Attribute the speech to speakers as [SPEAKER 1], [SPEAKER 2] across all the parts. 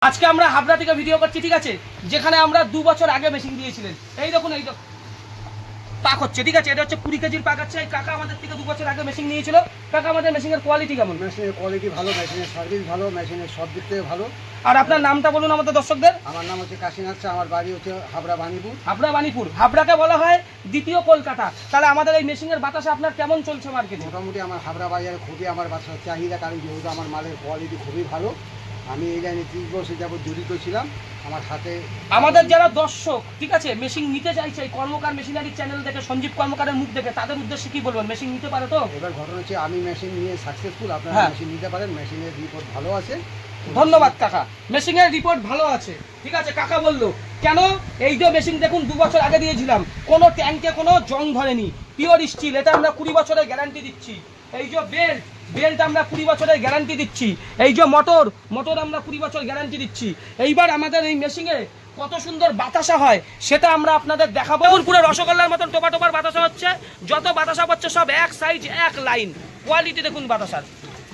[SPEAKER 1] আজকে আমরা হাবড়া থেকে ভিডিও করছি, ঠিক আছে, যেখানে আমরা 2 বছর আগে মেশিন দিয়েছিলেন। এই দেখুন, এই পাক হচ্ছে, ঠিক আছে, এটা হচ্ছে 20 কেজির পাক হচ্ছে। এই কাকা আমাদের থেকে 2 বছর আগে মেশিন নিয়েছিল। কাকা, আমাদের মেশিনের কোয়ালিটি কেমন?
[SPEAKER 2] মেশিনের কোয়ালিটি ভালো, মেশিনের সার্ভিস ভালো, মেশিনের সব দিক থেকে ভালো।
[SPEAKER 1] আর আপনার নামটা বলুন আমাদের দর্শকদের।
[SPEAKER 2] আমার নাম হচ্ছে কাশীনাথ, আমার বাড়ি হচ্ছে হাবড়া বাণীপুর।
[SPEAKER 1] হাবড়া বাণীপুর, হাবড়াকে বলা হয় দ্বিতীয় কলকাতা। তাহলে আমাদের এই মেশিনের বাতাসা আপনার কেমন চলছে মার্কেটে?
[SPEAKER 2] মোটামুটি আমার হাবড়া বাজারে খুবই আমার বাসার চাহিদা, কারণ যেহেতু আমার মালের কোয়ালিটি খুবই ভালো। আমি এই লাইনে 30 বছর যাবত জড়িত ছিলাম। আমার হাতে
[SPEAKER 1] আমাদের যারা দর্শক, ঠিক আছে, মেশিন নিতে চাইছে এই কর্মকার মেশিনারি চ্যানেল দেখে, সঞ্জীব কর্মকারের মুখ দেখে, তাদের উদ্দেশ্যে কি বলবেন? মেশিন নিতে পারে তো?
[SPEAKER 2] এবার ঘটনা হচ্ছে আমি মেশিন নিয়ে সাকসেসফুল। আপনারা মেশিন নিতে পারেন, মেশিনের রিপোর্ট ভালো আছে।
[SPEAKER 1] ধন্যবাদ কাকা, মেশিনের রিপোর্ট ভালো আছে, ঠিক আছে। কাকা বললো কেন? এই যে মেশিন দেখুন 2 বছর আগে দিয়েছিলাম, কোনো ট্যাঙ্কে কোনো জং ধরেনি, পিওর স্টিল, এটা আমরা 20 বছরের গ্যারান্টি দিচ্ছি। এই যে বেল্ট আমরা 20 বছরের গ্যারান্টি দিচ্ছি। এই যে মোটর আমরা 20 বছর গ্যারান্টি দিচ্ছি। এইবার আমাদের এই মেশিনে কত সুন্দর বাতাসা হয় সেটা আমরা আপনাদের দেখাবো। পুরো রসগোল্লার মতন টোপার বাতাসা হচ্ছে। যত বাতাসা হচ্ছে সব এক সাইজ এক লাইন। কোয়ালিটি দেখুন,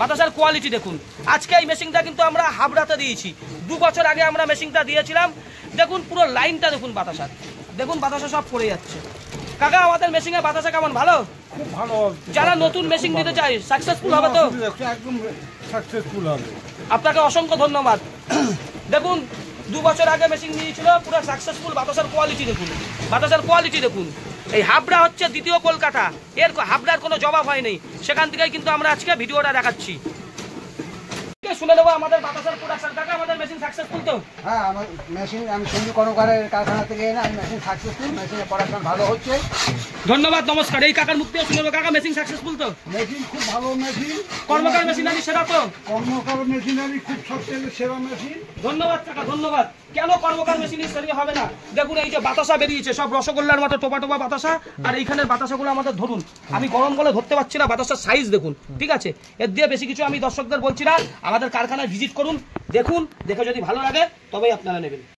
[SPEAKER 1] বাতাসার কোয়ালিটি দেখুন। আজকে এই মেশিনটা কিন্তু আমরা হাবড়াতে দিয়েছি। 2 বছর আগে আমরা মেশিনটা দিয়েছিলাম। দেখুন পুরো লাইনটা দেখুন বাতাসার, দেখুন বাতাসা সব পড়ে যাচ্ছে। কাকা, আমাদের মেশিনের বাতাসা কেমন? ভালো,
[SPEAKER 2] খুব ভালো।
[SPEAKER 1] যারা নতুন মেশিন দিতে চায় সাকসেসফুল হবে তো?
[SPEAKER 2] একদম সাকসেসফুল হবে।
[SPEAKER 1] আপনাকে অসংখ্য ধন্যবাদ। দেখুন 2 বছর আগে মেশিন নিয়েছিল, পুরো সাকসেসফুল। বাতাসার কোয়ালিটি দেখুন। এই হাবড়া হচ্ছে দ্বিতীয় কলকাতা, এর হাবড়ার কোনো জবাব হয়নি। সেখান থেকেই কিন্তু আমরা আজকে ভিডিওটা দেখাচ্ছি। শুনে নেবো আমাদের বাতাসার প্রোডাকশন। কাকা, আমাদের মেশিন সাকসেসফুল তো?
[SPEAKER 2] হ্যাঁ, আমার মেশিন আমি সঞ্জীব কর্মকারের কারখানা থেকে এনে আমি মেশিন সাকসেসফুল। মেশিনের প্রোডাকশন ভালো হচ্ছে।
[SPEAKER 1] ধন্যবাদ, নমস্কার। এই কাকার মুখ থেকে শুনে নেবো। কাকা, মেশিন সাকসেসফুল তো?
[SPEAKER 2] মেশিন খুব ভালো মেশিন।
[SPEAKER 1] কর্মকার মেশিনারি সেরা তো?
[SPEAKER 2] কর্মকার মেশিনারি খুব সবচেয়ে সেরা মেশিন।
[SPEAKER 1] ধন্যবাদ কাকা, ধন্যবাদ। কেন কর্মকার মেশিনের সেরা হবে না? দেখুন এই যে বাতাসা বেরিয়েছে, সব রসগোল্লার মতো টোপা বাতাসা। আর এইখানের বাতাসাগুলো আমাদের ধরুন, আমি গরম বলে ধরতে পারছি না। বাতাসার সাইজ দেখুন, ঠিক আছে। এর দিয়ে বেশি কিছু আমি দর্শকদের বলছি না। আমাদের কারখানায় ভিজিট করুন, দেখুন, দেখে যদি ভালো লাগে তবেই আপনারা নেবেন।